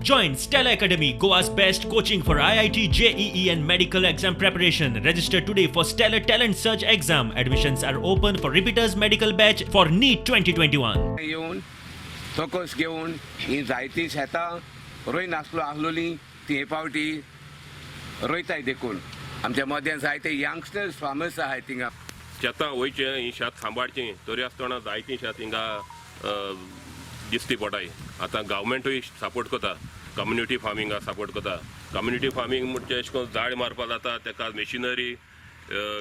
Join Stella Academy, Goa's best coaching for IIT, JEE and medical exam preparation. Register today for Stellar Talent Search exam. Admissions are open for repeaters medical batch for NEET 2021. येऊन तोकोस घेवन ही जायती शेतां रोय नासलो आहलोली ती हे पावटी रोयताय देखून आमच्या मदें जायते यंगस्टर्स फार्मर्स आहाय थिंगा शेतां वयचें ही शेत सांबाळचें तरी आसतना जायतीं शेत हिंगा दिसती पडटाय. आतां गव्हर्मेंटूय सपोर्ट करता, कम्युनिटी फार्मिंगाक सपोर्ट करता. कम्युनिटी फार्मिंग म्हणजे अशें करून झाड मारपा जाता, तेका मेशिनरी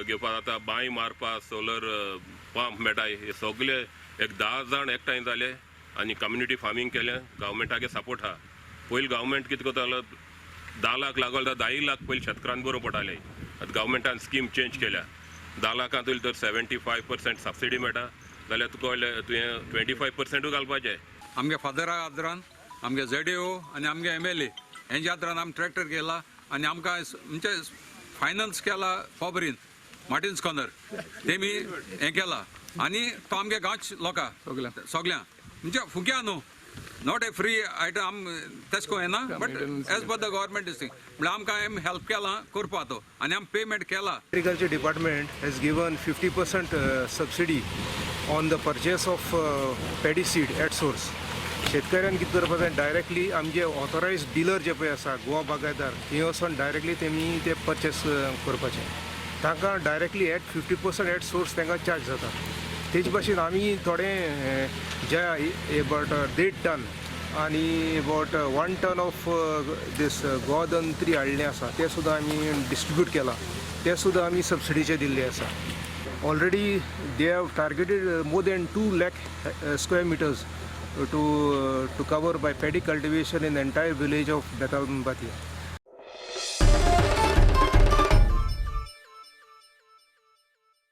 घेवपा जाता, बांय मारपा, सोलर पंप मेळटाय. हे सगळे एक 10 जाण एकठांय जाले आनी कम्युनिटी फार्मिंग केलें. गव्हर्मेंटागे सपोर्ट आहा. पयलीं गव्हर्मेंट कितें करतालो 10 लाख लागलो जाल्यार 10 लाख पयलीं शेतकारांक बरोवन पडटाले. आतां गव्हर्मेंटान स्कीम चेंज केल्या. 10 लाखांत तर 75% सबसिडी मेळटा जाल्यार तुका तुवें 25% घालपाचें. आमगे फादरा आदरान आमगे ZAO आनी आमगे MLA हेंच्या आदरान आमी ट्रॅक्टर केला आनी आमकां म्हणजे फायनान्स केला फॉबरीन मार्टिन्स कॉर्नर तेमी हें केला आनी तो आमगे गांवच लोकां सगळ्यां म्हणजे फुक्या न्हू नॉट ए फ्री आयटम आम तेश को येना but as per the government is thing म्हळ्यार आमकां आमी हेल्प केला करपा तो आनी आमी पेमेंट केला. Agriculture Department has given 50% subsidy on the purchase of paddy seed at source. शेतकऱ्यांक कितें करपाचें डायरेक्टली आमचे ऑथोरायज्ड डीलर जे पळय आसा गोवा बागायदार ही वचून डायरेक्टली तेमी ते परचेस करपाचें. तांकां डायरेक्टली एट 50% एट सोर्स तांकां चार्ज जाता. तेजे भाशेन आमी थोडे जे अबाउट 1.5 टन आनी अबाउट 1 टन ऑफ दीस गोदंत्री हाडलें आसा तें सुद्दां आमी डिस्ट्रिब्यूट केलां. तें सुद्दां आमी सबसिडीचे दिल्ले आसा. Already they have targeted more than 2 lakh square meters to cover by paddy cultivation in the entire village of Betalbatia.